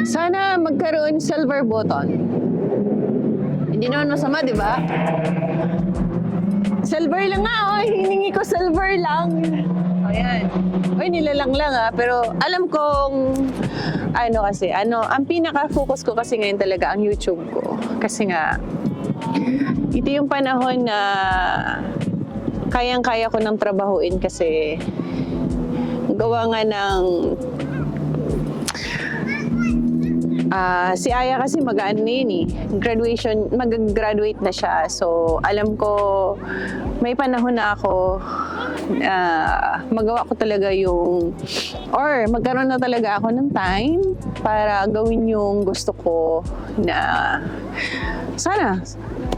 Sana magkaroon silver button. Hindi naman masama, di ba? Silver lang nga, oh. Hiningi ko silver lang. Ayan. Uy, nilalang lang pero alam kong ang pinaka-focus ko kasi ngayon talaga ang YouTube ko. Kasi nga, ito yung panahon na kayang-kaya ko ng trabahuin kasi gawa nga ng si Aya kasi mag-graduate na siya. So, alam ko may panahon na ako magawa ko talaga magkaroon na talaga ako ng time para gawin yung gusto ko na sana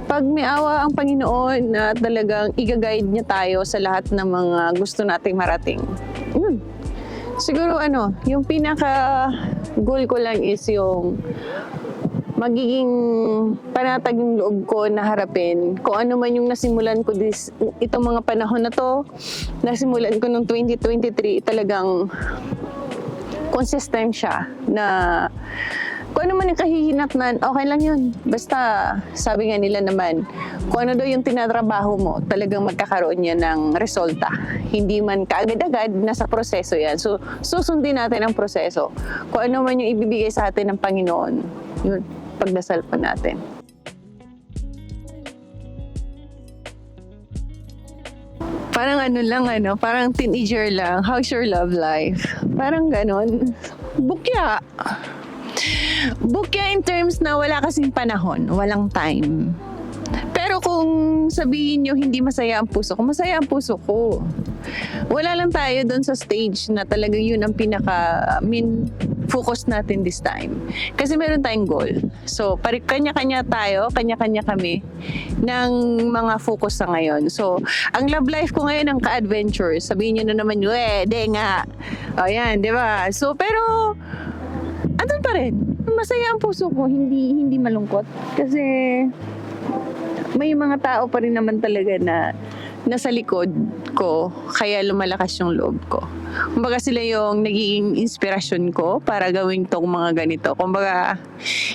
pag may awa ang Panginoon na talagang i-guide niya tayo sa lahat ng mga gusto nating marating. Yun. Siguro yung pinaka-goal ko lang is yung magiging panatag yung loob ko na harapin kung ano man yung nasimulan ko itong mga panahon na to. Nasimulan ko noong 2023, talagang consistent siya na kung ano man yung kahihinatnan, okay lang yun. Basta, sabi nga nila naman, kung ano daw yung tinatrabaho mo, talagang magkakaroon yan ng resulta. Hindi man kaagad-agad, nasa proseso yan. So, susundin natin ang proseso. Kung ano man yung ibibigay sa atin ng Panginoon, yun, pagdasal pa natin. Parang parang teenager lang. How's your love life? Parang ganon. Bukya. Bukya in terms na wala kasing panahon, walang time. Pero kung sabihin nyo hindi masaya ang puso ko, masaya ang puso ko. Wala lang tayo doon sa stage na talagang yun ang main focus natin this time. Kasi meron tayong goal. So, kanya-kanya tayo, kanya-kanya kami ng mga focus sa ngayon. So, ang love life ko ngayon ang ka-adventure. Sabihin nyo na naman, de nga. O yan, di ba? So, pero, andun pa rin. Masaya ang puso ko, hindi malungkot. Kasi, may mga tao pa rin naman talaga na nasa likod ko, kaya lumalakas yung loob ko. Kumbaga sila yung naging inspirasyon ko para gawin tong mga ganito. Kumbaga,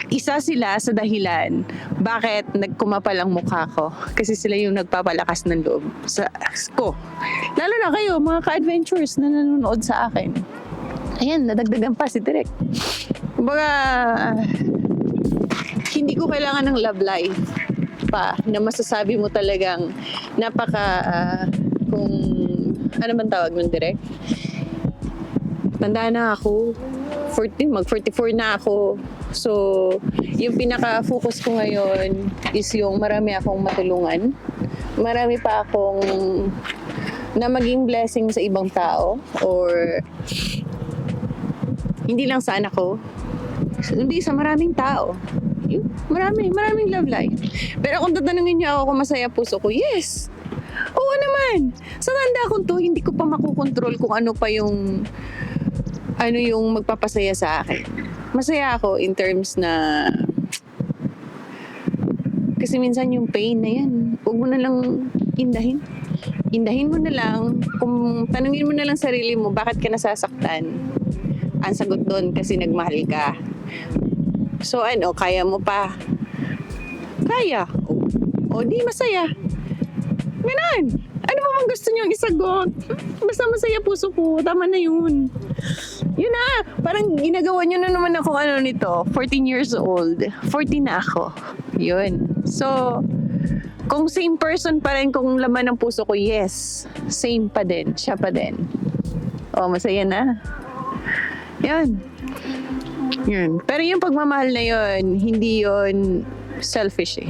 isa sila sa dahilan bakit nagkumapal ang mukha ko. Kasi sila yung nagpapalakas ng loob ko. Lalo na kayo, mga ka-adventures na nanonood sa akin. Ayan, nadagdagan pa si Direk. Kumbaga, hindi ko kailangan ng love life pa na masasabi mo talagang kung ano man tawag ng Direk. Tanda na ako. mag-44 na ako. So, yung pinaka-focus ko ngayon is yung marami akong matulungan. Marami pa akong na maging blessing sa ibang tao or hindi lang sa anak ko. Hindi sa maraming tao. Maraming love life. Pero kung tatanungin niyo ako kung masaya puso ko, yes! Oo naman! Sa tanda ko to, hindi ko pa makukontrol kung ano yung magpapasaya sa akin. Masaya ako in terms na kasi minsan yung pain na yan, huwag mo na lang indahin. Indahin mo na lang, kung tanungin mo na lang sarili mo, bakit ka nasasaktan? Ang sagot doon, kasi nagmahal ka. So kaya mo pa? Kaya. O di masaya. Ganon. Ano pa bang gusto niyong isagot? Basta masaya puso ko. Tama na yun. Yun na. Parang ginagawa niyo na naman ako nito. 14 years old. 14 na ako. Yun. So, kung same person pa rin kung laman ng puso ko, yes. Same pa din. Siya pa din. O, masaya na. Yun. Yun. Pero yung pagmamahal na yun, hindi yun selfish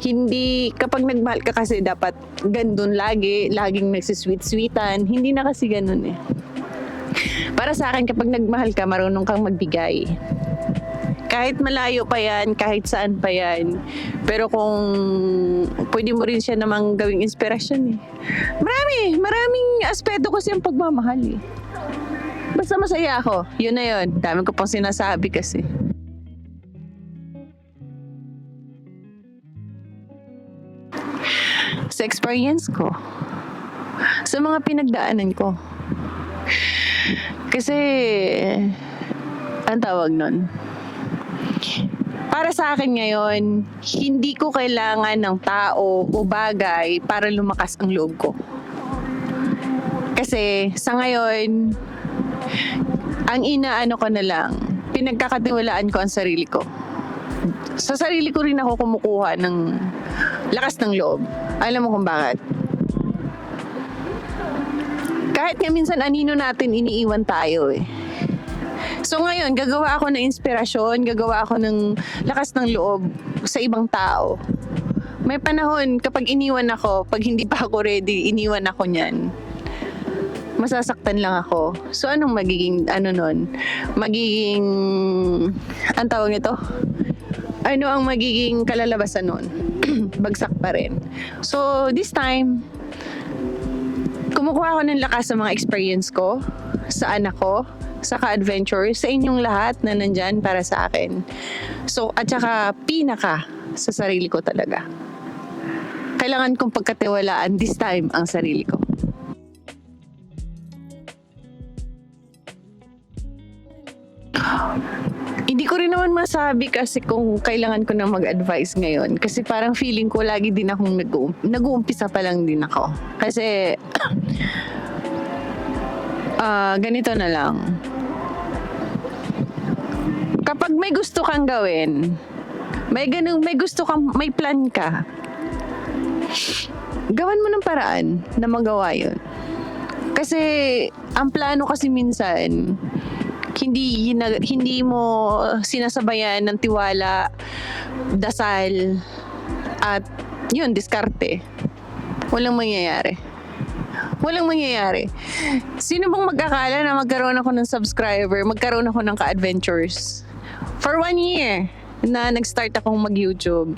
Hindi, kapag nagmahal ka kasi dapat gandun laging nagsisweet-sweetan. Hindi na kasi ganun Para sa akin, kapag nagmahal ka, marunong kang magbigay. Kahit malayo pa yan, kahit saan pa yan. Pero kung pwede mo rin siya namang gawing inspirasyon Maraming aspeto kasi ang pagmamahal Basta masaya ako. Yun na yun. Dami ko pang sinasabi kasi. Sa experience ko, sa mga pinagdaanan ko. Kasi ang tawag nun? Para sa akin ngayon, hindi ko kailangan ng tao o bagay para lumakas ang loob ko. Kasi sa ngayon, ang inaano ko na lang, pinagkakatiwalaan ko ang sarili ko. Sa sarili ko rin ako kumukuha ng lakas ng loob. Alam mo kung bakit? Kahit nga minsan anino natin iniiwan tayo eh. So ngayon, gagawa ako ng inspirasyon, gagawa ako ng lakas ng loob sa ibang tao. May panahon, kapag iniwan ako, pag hindi pa ako ready, iniwan ako niyan. Masasaktan lang ako. So anong magiging, Magiging, ang tawag nito? Ano ang magiging kalalabasan nun? Bagsak pa rin. So this time, kumukuha ako ng lakas sa mga experience ko, sa anak ko, sa ka-adventure, sa inyong lahat na nandyan para sa akin. So, at saka pinaka sa sarili ko talaga. Kailangan kong pagkatiwalaan this time ang sarili ko. Hindi ko rin naman masabi kasi kung kailangan ko na mag-advise ngayon. Kasi parang feeling ko lagi din akong nag-uumpisa pa lang din ako. Kasi ganito na lang. Kapag may gusto kang gawin, may plan ka, gawan mo ng paraan na magawa yun. Kasi ang plano kasi minsan, hindi mo sinasabayan ng tiwala, dasal, at yun, diskarte. Walang mangyayari. Sino bang mag-akala na magkaroon ako ng subscriber, magkaroon ako ng ka-adventures? For 1 year na nag-start akong mag-YouTube.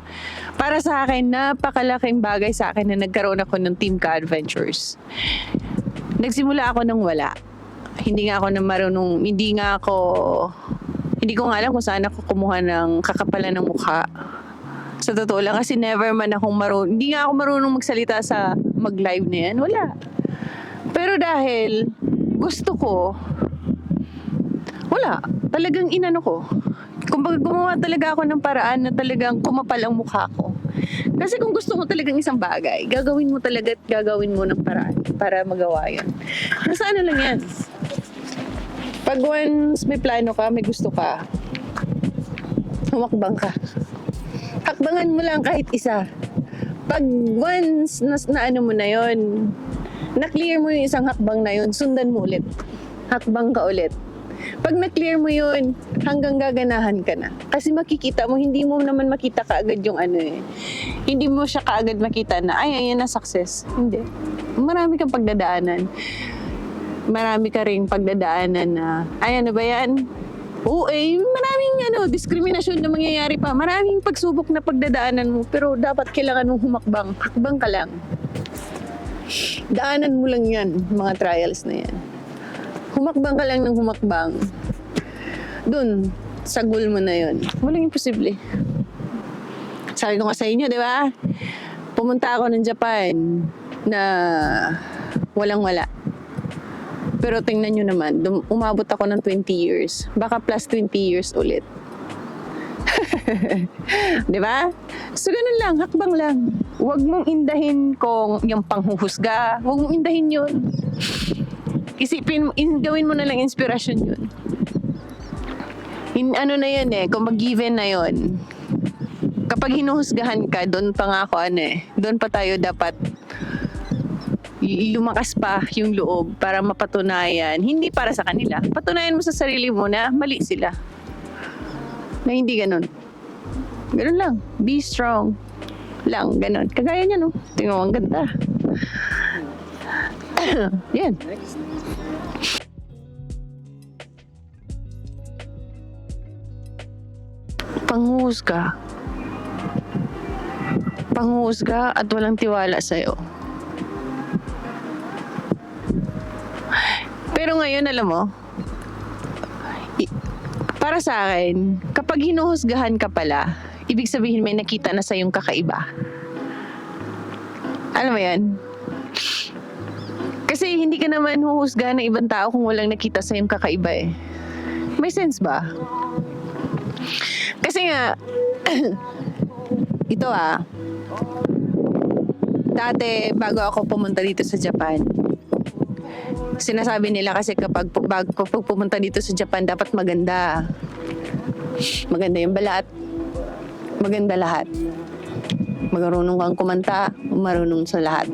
Para sa akin, napakalaking bagay sa akin na nagkaroon ako ng Team Ka-Adventures. Nagsimula ako ng wala. Hindi ko nga alam kung saan ako kumuha ng kakapalan ng mukha. Sa totoo lang, kasi never man akong hindi nga ako marunong magsalita sa mag-live na yan. Wala. Pero dahil gusto ko, wala. Talagang inano ko. Kumbaga gumawa talaga ako ng paraan na talagang kumapal ang mukha ko. Kasi kung gusto mo talagang isang bagay, gagawin mo talaga at gagawin mo ng paraan para magawa yun. Nasa ano lang yan. Pag once may plano ka, may gusto ka, humakbang ka. Hakbangan mo lang kahit isa. Pag once na ano mo na yun, na-clear mo yung isang hakbang na yun, sundan mo ulit. Hakbang ka ulit. Pag na-clear mo yun, hanggang gaganahan ka na. Kasi makikita mo, hindi mo naman makita kaagad yung Hindi mo siya kaagad makita na, ayan na success. Hindi. Marami kang pagdadaanan. Marami ka rin pagdadaanan na, ano ba yan? Oo maraming diskriminasyon na mangyayari pa. Maraming pagsubok na pagdadaanan mo, pero dapat kailangan mong humakbang. Hakbang ka lang. Daanan mo lang yan, mga trials na yan. Humakbang ka lang ng humakbang. Doon, sa goal mo na yun. Walang imposible. Sabi ko nga sa inyo, di ba? Pumunta ako ng Japan na walang-wala. Pero tingnan nyo naman, umabot ako ng 20 years. Baka plus 20 years ulit. Di ba? So, ganun lang, hakbang lang. Huwag mong indahin kung yung panghuhusga. Huwag mong indahin yun. Gawin mo na lang inspirasyon yun. Ano na yun kung mag-given na yun. Kapag hinuhusgahan ka, doon pa nga ako doon pa tayo dapat lumakas pa yung loob para mapatunayan, hindi para sa kanila, patunayan mo sa sarili mo na mali sila. Na hindi ganun. Ganun lang. Be strong. Lang, ganun. Kagaya niya, no? Tingnan mo, ang ganda. Yan. Panghusga. Panghusga at walang tiwala sa'yo. Pero ngayon, alam mo, para sa akin, kapag hinuhusgahan ka pala, ibig sabihin may nakita na sa yung kakaiba. Alam mo yan? Kasi hindi ka naman huhusgahan ng ibang tao kung walang nakita sa yung kakaiba . May sense ba? Kasi nga, ito dati bago ako pumunta dito sa Japan, sinasabi nila kasi kapag pumunta dito sa Japan, dapat maganda. Maganda yung balat. Maganda lahat. Marunong kang kumanta, marunong sa lahat.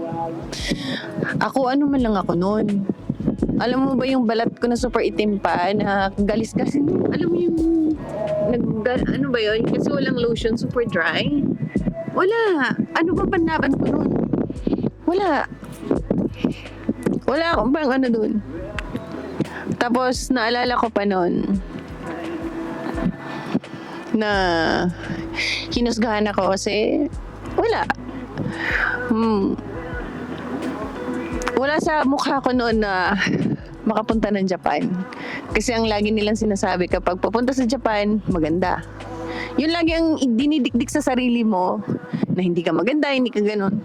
Ako, ano man lang ako noon. Alam mo ba yung balat ko na super itim pa, na galis kasi, alam mo yung, ano ba yun? Kasi walang lotion, super dry. Wala. Ano ba panlaban ko noon? Wala. Wala akong bang ano dun. Tapos, naalala ko pa noon na hinusgahan ako kasi wala. Wala sa mukha ko noon na makapunta ng Japan. Kasi ang lagi nilang sinasabi kapag papunta sa Japan, maganda. Yun lagi ang dinidikdik sa sarili mo na hindi ka maganda, hindi ka ganun.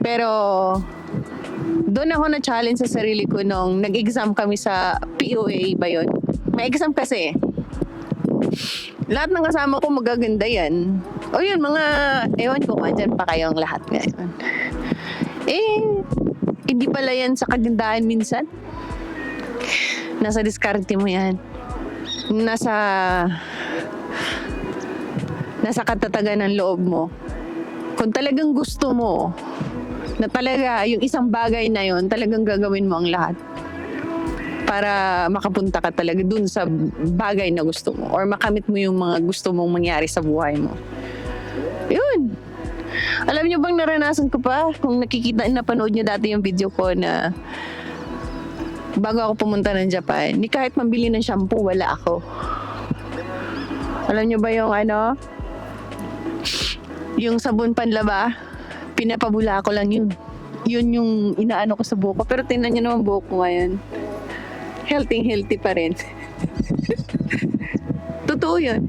Pero doon ako na-challenge sa sarili ko nung nag-exam kami sa POA ba yun? May exam kasi. Lahat ng kasama ko magaganda yan. O yun, mga, ewan ko nga, dyan pa kayong lahat ngayon. Hindi pala yan sa kagandahan minsan. Nasa diskarte mo yan. Nasa katatagan ng loob mo. Kung talagang gusto mo, na talaga yung isang bagay na yun, talagang gagawin mo ang lahat para makapunta ka talaga dun sa bagay na gusto mo or makamit mo yung mga gusto mong mangyari sa buhay mo. Yun. Alam niyo bang naranasan ko pa, kung napanood niyo dati yung video ko na bago ako pumunta ng Japan, ni kahit mambili ng shampoo, wala ako. Alam niyo ba yung yung sabon panlaba, pinapabula ko lang yun. Yun yung inaano ko sa buhok ko. Pero tingnan niyo naman buhok ko ngayon. Healthy pa rin. Totoo yun.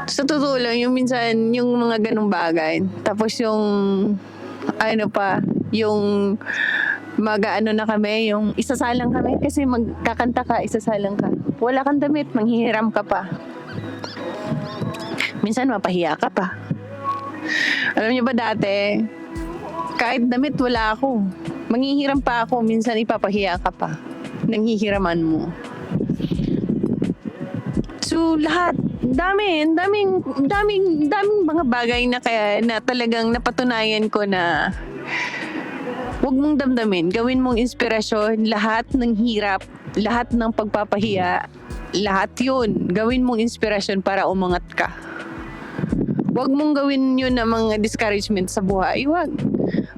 Sa totoo lang, yung minsan, yung mga ganong bagay. Tapos yung, yung mag-ano na kami, yung isasalang kami. Kasi magkakanta ka, isasalang ka. Wala kang damit, manghihiram ka pa. Minsan, mapahiya ka pa. Alam niyo ba dati, kahit damit wala ako. Manghihiram pa ako, minsan ipapahiya ka pa. Nanghihiraman mo. So, lahat. Daming mga bagay na kaya na talagang napatunayan ko na huwag mong damdamin. Gawin mong inspirasyon. Lahat ng hirap, lahat ng pagpapahiya, lahat yun. Gawin mong inspirasyon para umangat ka. Huwag mong gawin yun na mga discouragement sa buhay. Huwag.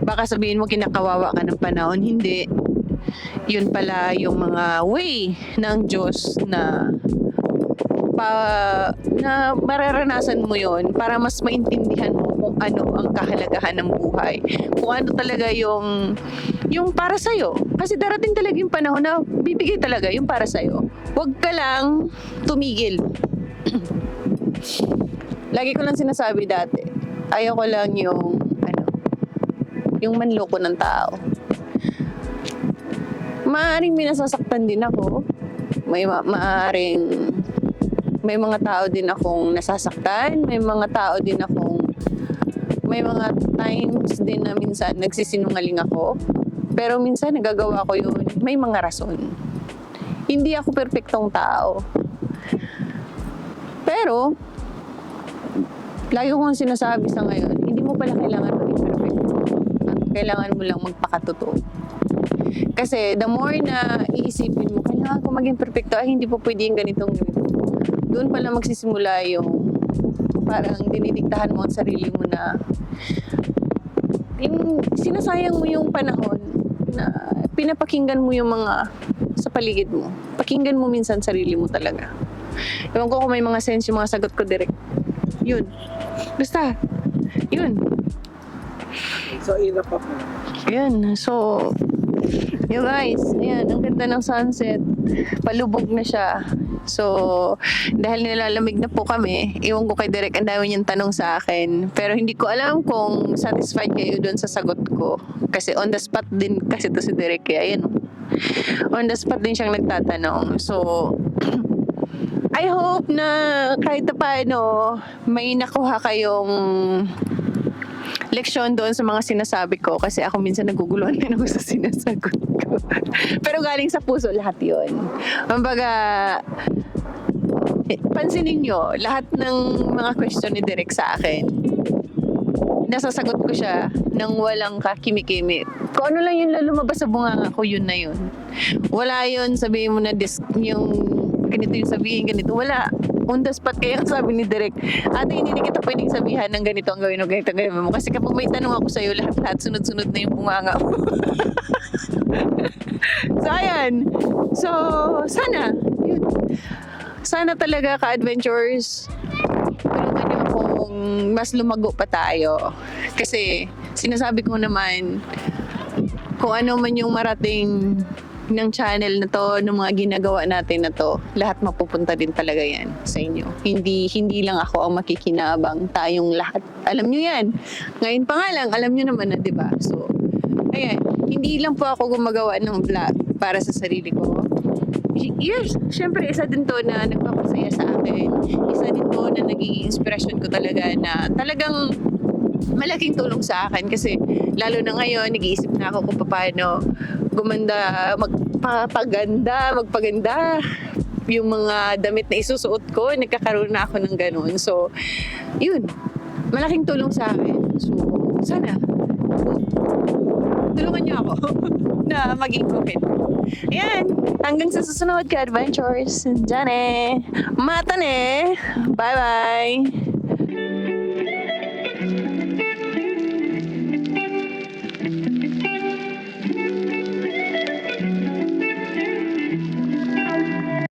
Baka sabihin mo kinakawawa ka ng panahon. Hindi. Yun pala yung mga way ng Diyos na mararanasan mo yun para mas maintindihan mo kung ano ang kahalagahan ng buhay. Kung ano talaga yung para sa'yo. Kasi darating talaga yung panahon na bibigay talaga yung para sa'yo. Huwag ka lang tumigil. Lagi ko lang sinasabi dati, ayaw ko lang yung manloko ng tao. Maaaring may nasasaktan din ako. Maaaring may mga tao din akong nasasaktan. May mga times din na minsan nagsisinungaling ako. Pero minsan nagagawa ko yun. May mga rason. Hindi ako perpektong tao. Pero, lagi kong sinasabi sa ngayon, hindi mo pala kailangan maging perfecto. Kailangan mo lang magpakatotoo. Kasi the more na iisipin mo, kailangan ko maging perfecto, hindi po pwede yung ganitong. Doon pala magsisimula yung parang dinidiktahan mo ang sarili mo na yung sinasayang mo yung panahon na pinapakinggan mo yung mga sa paligid mo. Pakinggan mo minsan sarili mo talaga. Ewan ko kung may mga sense yung mga sagot ko direct. Yun. Basta. Yun. So, ina pa po. Yun. So, you guys, ayan, ang ganda ng sunset. Palubog na siya. So, dahil nilalamig na po kami, iwan ko kay Derek, ang dami niyang tanong sa akin. Pero hindi ko alam kung satisfied kayo doon sa sagot ko. Kasi on the spot din kasi to si Derek. Kaya, ayan. On the spot din siyang nagtatanong. So, I hope na kahit na paano may nakuha kayong leksyon doon sa mga sinasabi ko kasi ako minsan naguguluhan din ako sa sinasagot ko. Pero galing sa puso lahat yun. Kumbaga, pansinin nyo, lahat ng mga question ni Derek sa akin, nasasagot ko siya nang walang kakimikimi. Kung ano lang yung lumabas sa bunganga ko, yun na yun. Wala yun, sabihin mo na yung ganito yung sabihin, ganito. Wala. On the spot, kaya ang sabi ni Derek, ate, hindi na kita pwedeng sabihan ng ganito ang gawin o ganito ang gawin mo. Kasi kapag may tanong ako sa'yo, lahat sunod-sunod na yung bunganga mo. So, ayan. So, sana. Yun. Sana talaga ka-adventures, tulungan niyo akong mas lumago pa tayo. Kasi, sinasabi ko naman, kung ano man yung marating ng channel na to, ng mga ginagawa natin na to, lahat mapupunta din talaga yan sa inyo. Hindi lang ako ang makikinabang, tayong lahat. Alam nyo yan. Ngayon pa nga lang, alam nyo naman na, di ba? So, ayan, hindi lang po ako gumagawa ng vlog para sa sarili ko. Yes, syempre, isa din to na nagpapasaya sa akin. Isa din to na naging inspirasyon ko talaga na talagang malaking tulong sa akin kasi lalo na ngayon, nag-iisip na ako kung paano gumanda, magpaganda yung mga damit na isusuot ko, nagkakaroon na ako ng ganun. So, yun, malaking tulong sa akin. So, sana, tulungan niyo ako na maging okay. Ayan, hanggang sa susunod ka adventures. Diyan eh. Mata ne. Bye-bye.